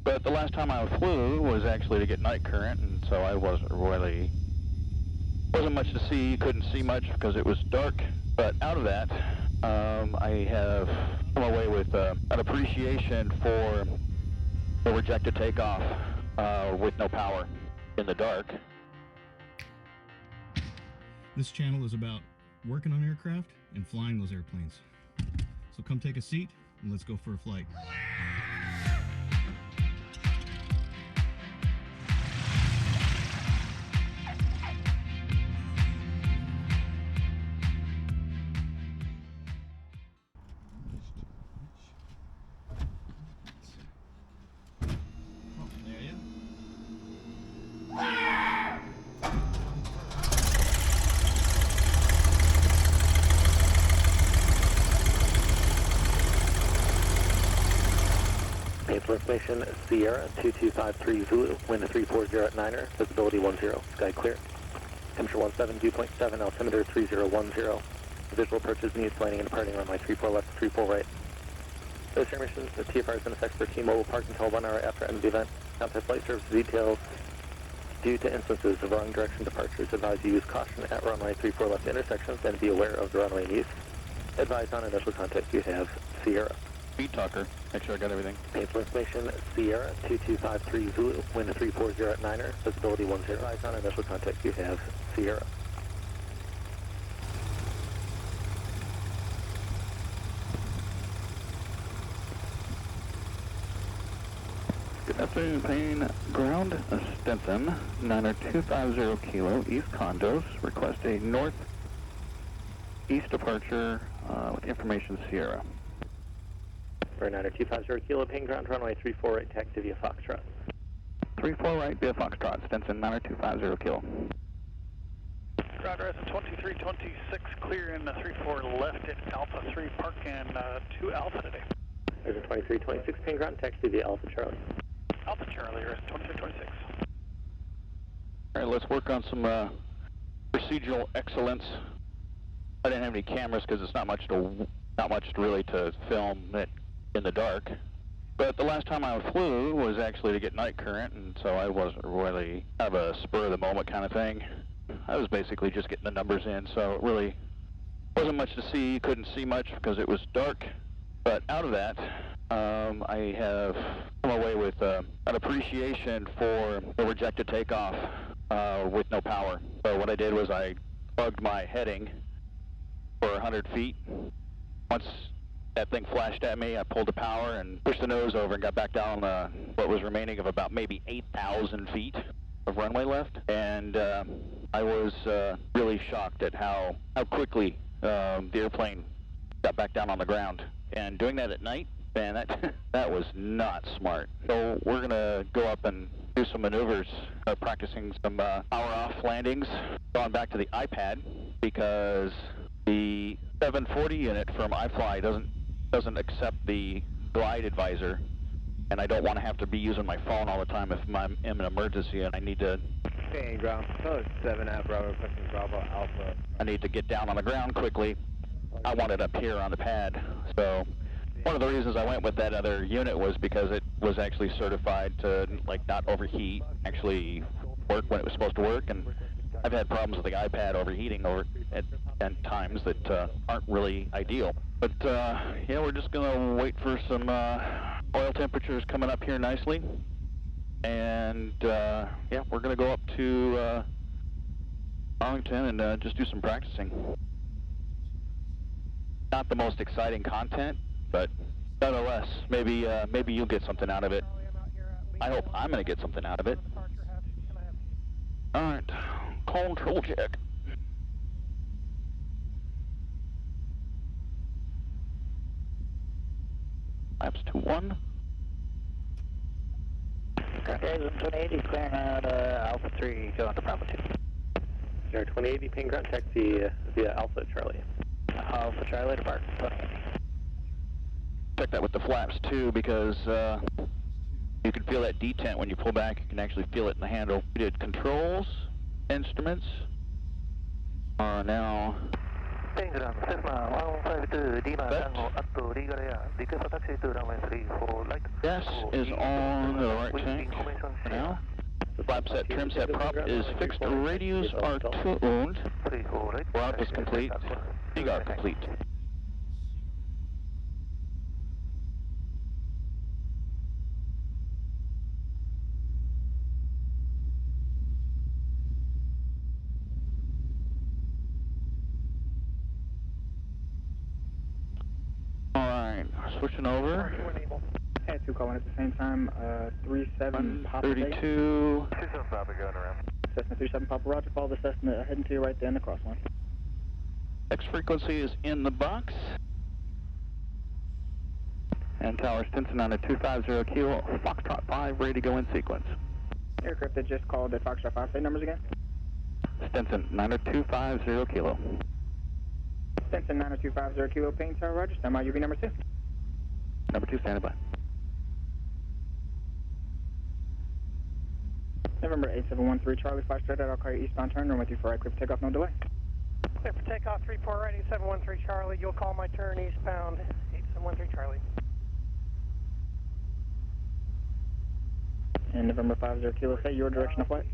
But the last time I flew was actually to get night current, and so I wasn't much to see, couldn't see much because it was dark. But out of that, I have come away with an appreciation for the rejected takeoff with no power in the dark. This channel is about working on aircraft and flying those airplanes. So come take a seat and let's go for a flight. Information, Sierra 2253 Zulu, wind 340 at 9er, visibility 10, sky clear. Temperature 17, dew point 7, altimeter 3010. Visual approaches needs landing and departing runway 34 left, 34 right. Those missions, the TFR is in effect for T-Mobile parked until 1 hour after end of the event. Contact flight service details. Due to instances of wrong direction departures, advise you use caution at runway 34 left intersections and be aware of the runway in use. Advise on initial contact you have Sierra. Speed talker, make sure I got everything. Painful information, Sierra 2253 Zulu, wind 340 at 9er, visibility 10. Advise on initial contact you have Sierra. Good afternoon, plane ground, Stetson, 90250 kilo, East Condos. Request a northeast departure with information Sierra. For 90250 kilo, ping ground, runway 34 right, taxi via Foxtrot. 34 right via Foxtrot, Stetson, 90250 kilo. Ground resident 2326, clear in 34 left at Alpha 3, park and 2 Alpha today. There's a 2326, ping ground, taxi via Alpha Charlie. Alpha Charlie, resident 2326. All right, let's work on some procedural excellence. I didn't have any cameras because it's not much really to film it in the dark. But the last time I flew was actually to get night current, and so I wasn't really kind of a spur of the moment kind of thing. I was basically just getting the numbers in, so it really wasn't much to see, couldn't see much because it was dark. But out of that, I have come away with an appreciation for the rejected takeoff with no power. So what I did was I plugged my heading for 100 feet. Once that thing flashed at me, I pulled the power and pushed the nose over and got back down what was remaining of about maybe 8,000 feet of runway left. And I was really shocked at how quickly the airplane got back down on the ground. And doing that at night, man, that was not smart. So we're going to go up and do some maneuvers, practicing some power off landings. Going back to the iPad because the 740 unit from iFly doesn't accept the glide advisor, and I don't want to have to be using my phone all the time if I'm in an emergency and I need to. Hey, ground. Oh, 7 at Bravo, pushing Bravo Alpha. I need to get down on the ground quickly. I want it up here on the pad. So one of the reasons I went with that other unit was because it was actually certified to not overheat, actually work when it was supposed to work, and I've had problems with the iPad overheating at times that aren't really ideal. But yeah, we're just gonna wait for some oil temperatures coming up here nicely, and yeah, we're gonna go up to Arlington and just do some practicing. Not the most exciting content, but nonetheless, maybe you'll get something out of it. I hope I'm gonna get something out of it. All right, control check. Laps 2-1. Okay, 2080, clearing out Alpha 3, going to Bravo 2. Air 2080, ping ground, taxi via Alpha Charlie. Alpha Charlie to park, 2080. Check that with the flaps too, because you can feel that detent when you pull back. You can actually feel it in the handle. We did controls, instruments. Now Gas is on the right tank for now. Flap set, trim set, prop is fixed. Radios are tuned. Prop is complete. Takeoff complete. Alright, switching over. Had two calling at the same time. 37 Papa. 32. Cessna 37 Papa Roger. Follow the Cessna heading to your right there in the crossline. X frequency is in the box. And Tower Stinson on a 250 kilo. Foxtrot 5 ready to go in sequence. Aircraft that just called at Foxtrot 5. Say numbers again. Stinson 90250 kilo. Stinson 90250 kilo. Ping Tower Roger. Stand by UV number 2. Number 2 standing by. November 8713 Charlie, fly straight out. I'll call you eastbound turn. Runway 34 right, clear for takeoff, no delay. Clear for takeoff, 34 right, 8713 Charlie. You'll call my turn eastbound, 8713 Charlie. And November 50 kilo, say your direction of flight.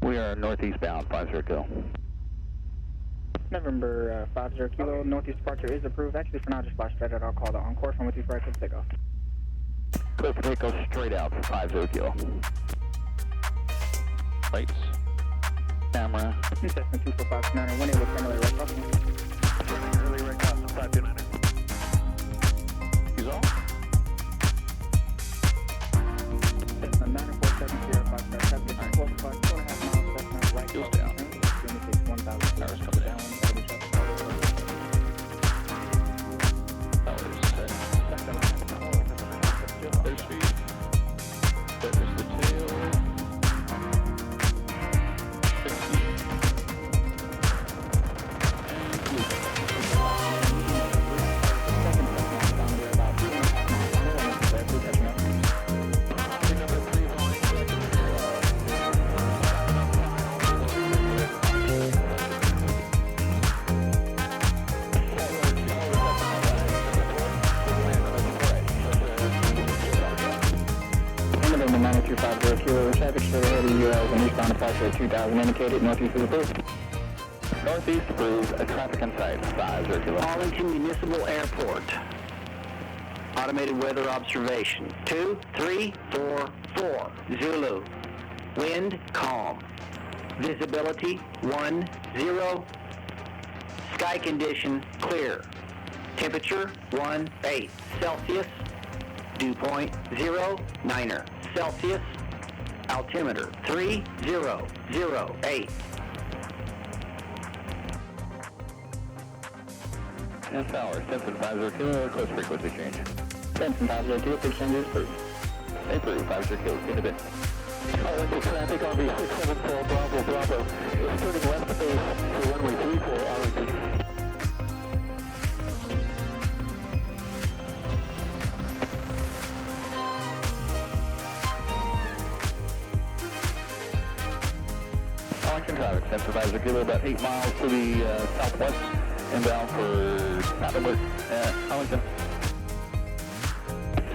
We are northeast bound, 50 kilo. November 50 kilo, northeast departure is approved. Actually, for now, just fly straight out. I'll call the on-course. Runway 34 right, clear for takeoff. Clear for takeoff straight out for 50 kilo. Lights, camera. Cessna 245 1 with friendly right crossing. Early right crossing, 529. He's all. Cessna 94705 traffic, 12 o'clock, 2.5 miles, Cessna right Heels crossing. down. Indicates 1,000. Towers coming down. Towers set. There's speed. There's the tail. 60. November 90250 kilo, traffic straight ahead of you as an eastbound departure at 2000 indicated, northeast is approved. Northeast approved, traffic in sight, 50 kilo. Arlington Municipal Airport. Automated weather observation. 2, 3, 4, 4. Zulu. Wind calm. Visibility 1, 0. Sky condition clear. Temperature 18 Celsius. Dew point 09 Celsius. Altimeter 3008. And Tower, Stinson 50 kilo, close frequency change. Stinson 50 kilo, fix change is approved. Approved, 50 kilo, see you in a bit. Arlington traffic on the 674 Bravo Bravo is turning left base to runway 34 Arlington. Arlington traffic, Stinson 50 kilo, about 8 miles to the southwest, inbound for Mountain Arlington.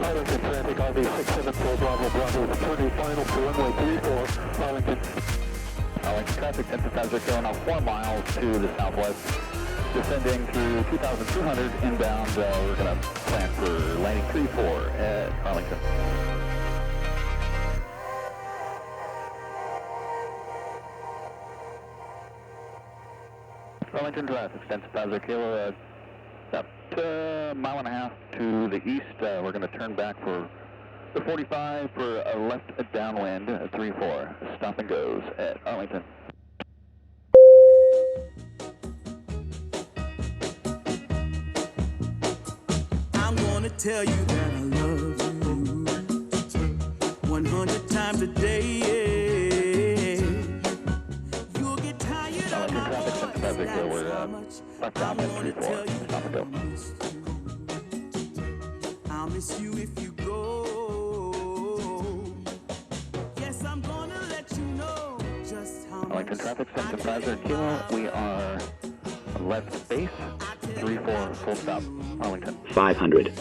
Arlington traffic on the 674 Bravo Bravo is turning final to runway 34 Arlington. Arlington traffic, Stinson 50 kilo, now 4 miles to the southwest, descending through 2,200 inbound. We're going to plan for landing 3-4 at Arlington. Arlington traffic, Stinson 50 kilo, about a mile and a half to the east. We're going to turn back for the 45 for a left downwind, 3-4. Stop and goes at Arlington. I'm gonna tell you that I love you 100 times a day. You'll get tired of my voice. That's we're left downwind, 3-4. Stop and go. I'll miss you if you go. Yes, I'm gonna let you know just how Arlington much traffic, I Stinson care 50 kilo. We are left base, 34, full stop, Arlington. 500.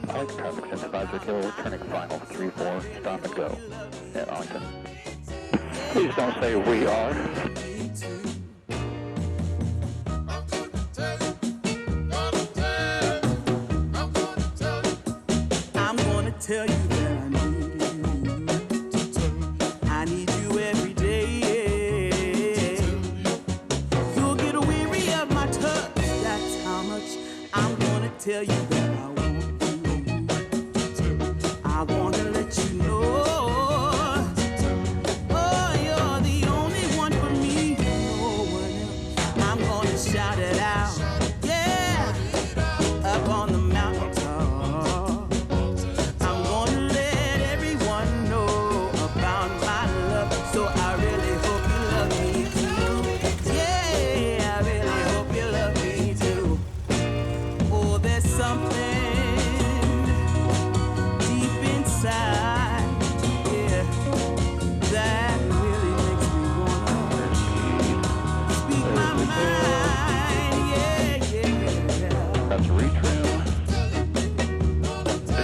Arlington traffic, since advisory kilo, returning final, 34, stop and go at Arlington. Please don't say we are. I'm gonna tell you that I need you. I need you every day. You'll get weary of my touch. That's how much I'm gonna tell you that I want you. I wanna let you know. Oh, you're the only one for me. No one else. I'm gonna shout it out. Yeah, up on the mountain top. I'm gonna let everyone know about my love. So I really hope you love me too. Yeah, I really hope you love me too. Oh, there's something deep inside, yeah, that really makes me wanna speak my mind. Yeah, yeah. That's retrim. 60.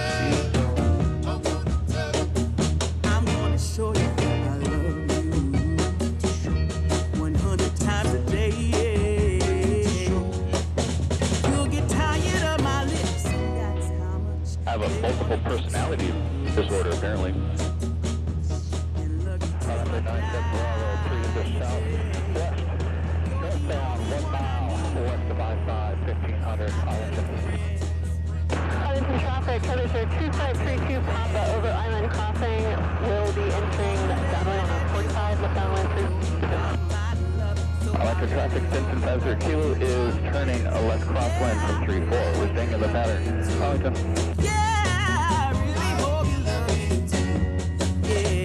I'm gonna show you that I love you 100 times a day. You'll get tired of my lips, and that's how much. I have a multiple personality disorder, apparently. And look, Number 97 Bravo, 3 to the southwest. Northbound 1 mile west of I-5, 1500 Arlington. Arlington traffic, Predator 2532 Papa over Island Crossing will be entering downwind on 45, left downwind through. Arlington traffic, Stinson 50 Kilo is turning a left crosswind from 3-4. We're staying in the pattern. Arlington. yeah, I really hope you love me too. Yeah,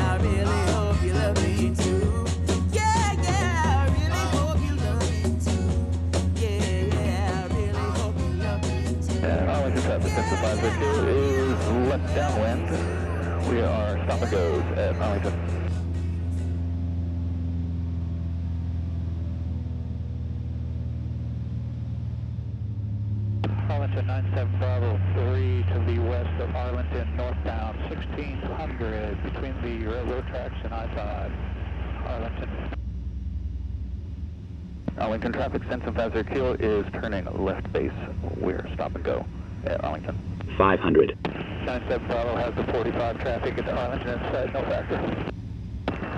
I really hope you love me too. Yeah, I really hope you love me too. Yeah, I really hope you love me too. And Arlington traffic, Stinson 50 Kilo is left downwind. We are stop and goes at Arlington. Arlington 97 Bravo 3 to the west of Arlington, northbound 1600 between the railroad tracks and I-5. Arlington. Arlington traffic, Stinson 50 Kilo is turning left base. We're stop and go at Arlington. 500. 97 Bravo has the 45 traffic into Arlington inside, no factor.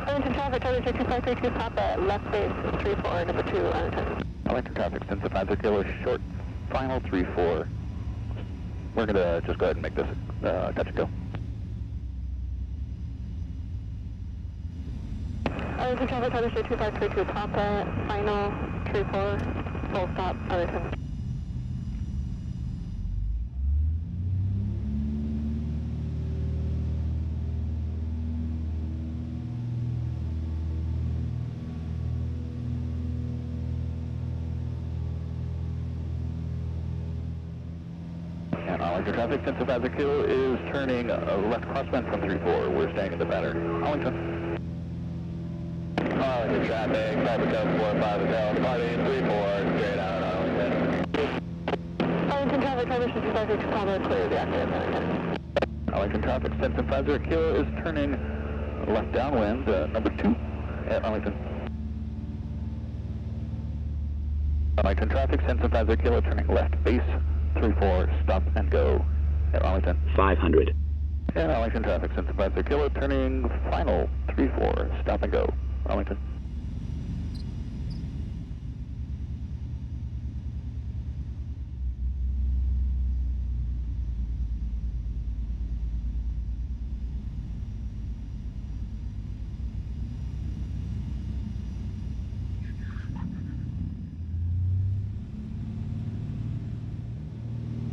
Arlington traffic, Predator 2532 Papa, left base 34, number 2, Arlington. Arlington traffic, Stinson 50 Kilo short, final 3-4. We're gonna just go ahead and make this touch and go. Arlington traffic, Predator 2532 Papa, final 34, full stop, Arlington. And Arlington traffic, Stinson 50 Kilo is turning left crosswind from 3-4. We're staying in the pattern. Arlington. Arlington traffic, traffic code 45 Hotel, party 3-4, straight out Arlington. Arlington traffic, Predator 2532 Papa, clear the active Arlington. Arlington traffic, Stinson 50 Kilo is turning left downwind, number 2 at Arlington. Arlington traffic, Stinson 50 Kilo turning left base, 3-4, stop and go at Arlington. 500. And Arlington traffic, Stinson 50 Kilo turning final, 3-4, stop and go, Arlington.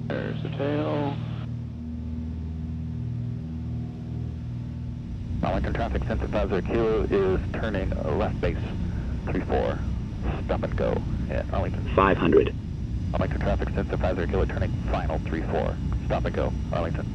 There's the tail. Arlington traffic, Stinson 50 Kilo is turning left base, 3-4, stop and go at Arlington. 500. Arlington traffic, Stinson 50 Kilo turning final, 3-4, stop and go, Arlington.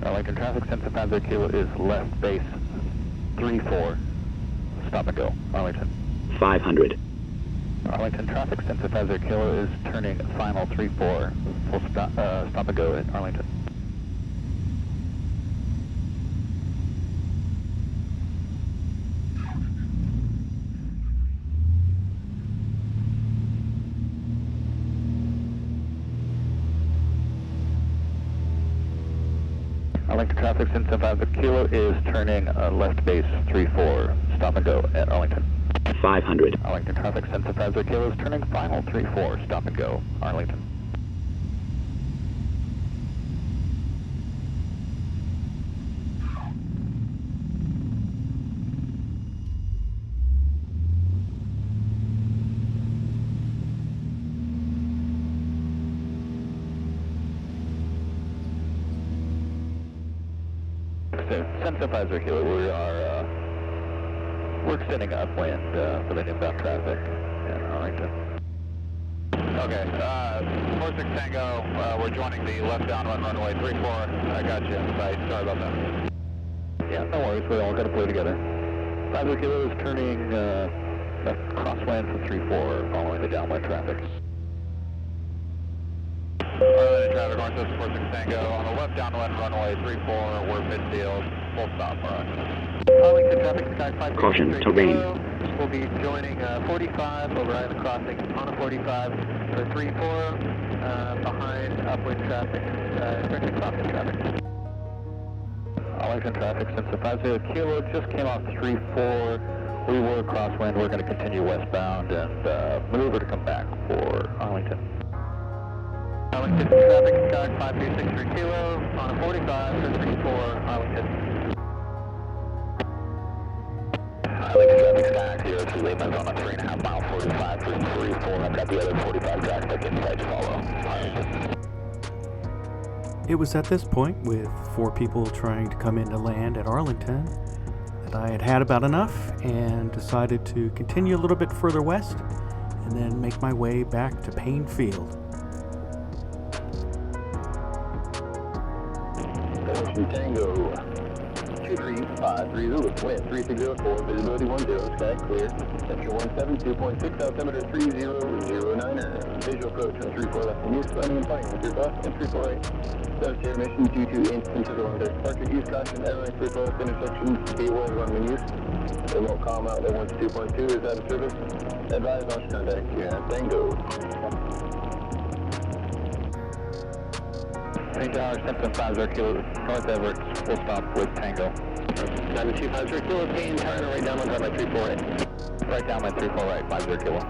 Arlington traffic, Sense of 50 Kilo is left base 34. Stop and go, Arlington. 500. Arlington traffic, Sense of 50 Kilo is turning final 34. Full stop and go at Arlington. Arlington traffic, Sense of 50 Kilo is turning left base 34. Stop and go at Arlington. 500. Arlington traffic, Sense of 50 Kilo is turning final 34. Stop and go, Arlington. Sense of 50 Kilo, we're extending upwind for the inbound traffic in Arlington. Okay, 46 Tango, we're joining the left downwind runway 34. I got you in sight, sorry about that. Yeah, no worries, we all got to play together. 50 Kilo is turning crosswind for 34 following the downwind traffic. Arlington traffic, orange 46 Tango, on the left downwind runway 34, we're midfield, full stop, Arlington traffic, sky 5. Caution, terrain. We'll be joining 45 over Island Crossing on a 45 for 34 behind upwind traffic, turning crossing traffic. Arlington traffic, since the 50 Kilo just came off 34, we were crosswind, we're going to continue westbound and maneuver to come back for Arlington. Arlington traffic, sky 5363 Kilo on a 45 for 34 Arlington. Arlington traffic, sky 02 Lehman's on a 3.5 mile 45 for 34. I've got the other 45 traffic in sight to follow. Arlington. It was at this point, with 4 people trying to come in to land at Arlington, that I had had about enough and decided to continue a little bit further west and then make my way back to Payne Field. Tango 23530 with wind 3604, visibility 10, sky clear. Sector 172.6, altimeter 3009er. Visual approach on 34 left and use, landing and flying with your cost and 348. Subs intermission due to instances along the departure. Use caution, airline 34 left intersection, be aware of runway use. Remote comm outlet 122.2 is out of service. Advise launch contact here at Tango. Main tower, Simpson 50 Kilo, North Everett, full stop with Tango. 9250 Kilo, Payne, tower, right down on runway 348. Right down on 34 right, 50 Kilo.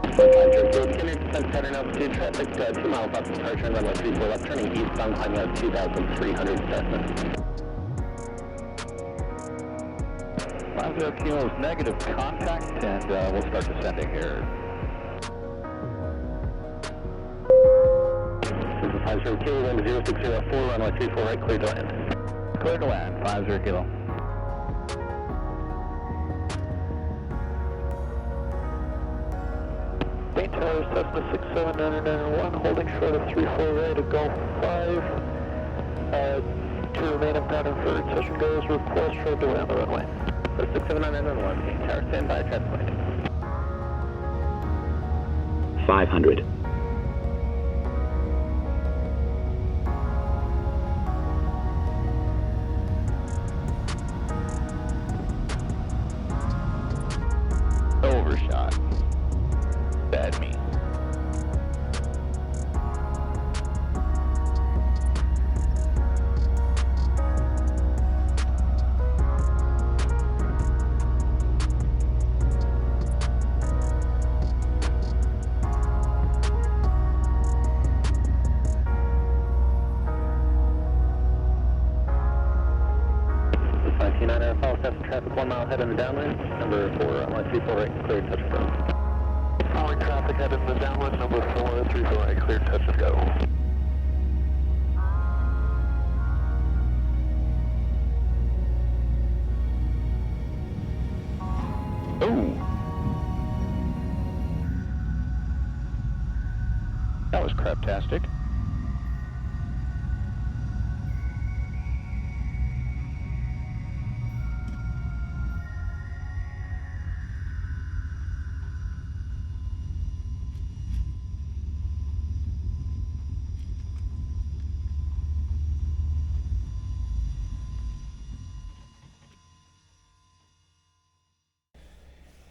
50 Kilo, 10% pattern altitude traffic, 2 miles off departure on runway 34 left, turning eastbound, climbing out 2,300 Cessna. 50 Kilo is negative contact, and we'll start descending here. 50 Kilo, wind 0604, runway 34 right, clear to land. Clear to land, 50 Kilo. Main tower, Cessna 67991, holding short of 34 right at Gulf 5. To remain in pattern for session goes, request short to land the runway. 67991, main tower, stand by, traffic light. 500. Overshot. Bad me. Traffic 1 mile ahead in the downwind, number 4, runway 34 right, clear touch and go. Following traffic head in the downwind, number 4, 34 right, clear touch and go. Oh! That was craptastic.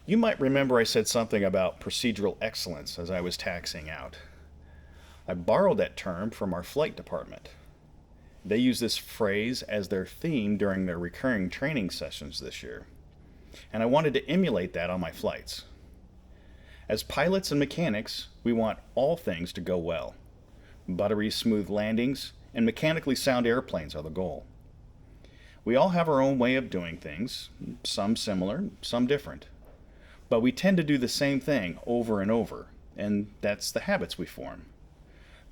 You might remember I said something about procedural excellence as I was taxiing out. I borrowed that term from our flight department. They use this phrase as their theme during their recurring training sessions this year, and I wanted to emulate that on my flights. As pilots and mechanics, we want all things to go well. Buttery smooth landings and mechanically sound airplanes are the goal. We all have our own way of doing things, some similar, some different. But we tend to do the same thing over and over, and that's the habits we form.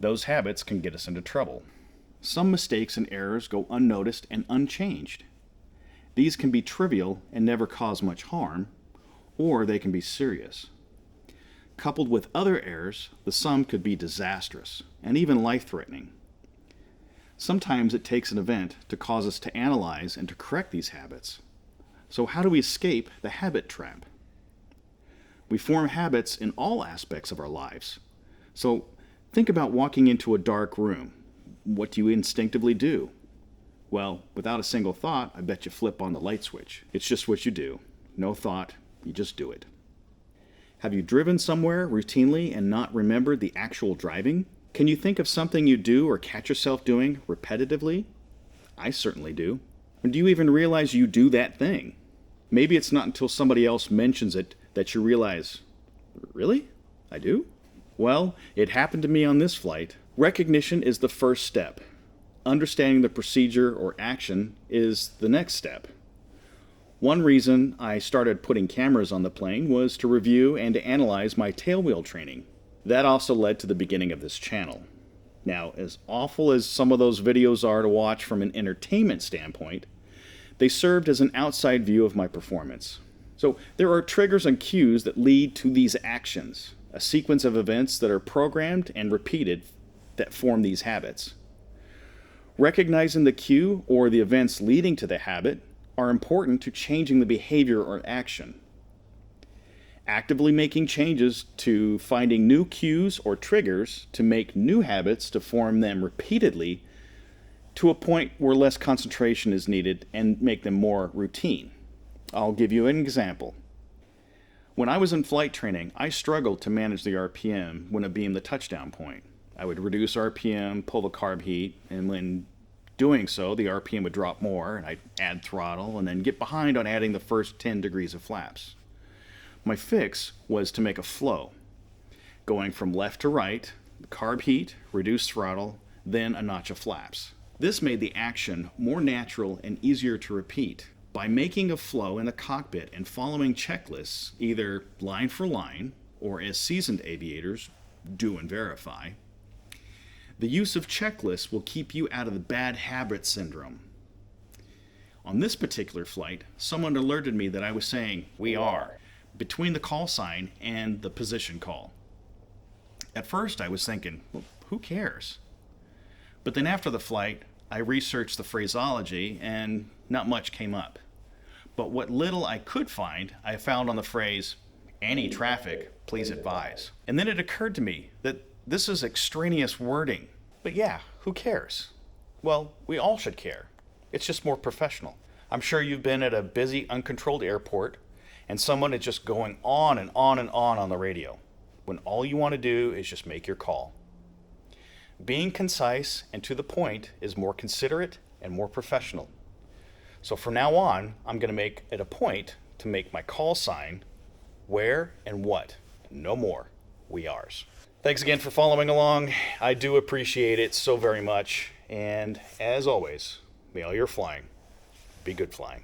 Those habits can get us into trouble. Some mistakes and errors go unnoticed and unchanged. These can be trivial and never cause much harm, or they can be serious. Coupled with other errors, the sum could be disastrous and even life-threatening. Sometimes it takes an event to cause us to analyze and to correct these habits. So how do we escape the habit trap? We form habits in all aspects of our lives. So think about walking into a dark room. What do you instinctively do? Well, without a single thought, I bet you flip on the light switch. It's just what you do. No thought, you just do it. Have you driven somewhere routinely and not remembered the actual driving? Can you think of something you do or catch yourself doing repetitively? I certainly do. And do you even realize you do that thing? Maybe it's not until somebody else mentions it that you realize, really? I do? Well, it happened to me on this flight. Recognition is the first step. Understanding the procedure or action is the next step. One reason I started putting cameras on the plane was to review and to analyze my tailwheel training. That also led to the beginning of this channel. Now, as awful as some of those videos are to watch from an entertainment standpoint, they served as an outside view of my performance. So there are triggers and cues that lead to these actions, a sequence of events that are programmed and repeated that form these habits. Recognizing the cue or the events leading to the habit are important to changing the behavior or action. Actively making changes to finding new cues or triggers to make new habits to form them repeatedly to a point where less concentration is needed and make them more routine. I'll give you an example. When I was in flight training, I struggled to manage the RPM when it beamed the touchdown point. I would reduce RPM, pull the carb heat, and when doing so, the RPM would drop more, and I'd add throttle, and then get behind on adding the first 10 degrees of flaps. My fix was to make a flow, going from left to right, carb heat, reduce throttle, then a notch of flaps. This made the action more natural and easier to repeat. By making a flow in the cockpit and following checklists, either line for line, or as seasoned aviators do and verify, the use of checklists will keep you out of the bad habit syndrome. On this particular flight, someone alerted me that I was saying, "we are," between the call sign and the position call. At first I was thinking, well, who cares? But then after the flight, I researched the phraseology and not much came up. But what little I could find, I found on the phrase, "any traffic, please advise." And then it occurred to me that this is extraneous wording. But yeah, who cares? Well, we all should care. It's just more professional. I'm sure you've been at a busy, uncontrolled airport and someone is just going on and on and on the radio, when all you want to do is just make your call. Being concise and to the point is more considerate and more professional. So from now on, I'm going to make it a point to make my call sign where and what. No more. We ours. Thanks again for following along. I do appreciate it so very much. And as always, may all your flying be good flying.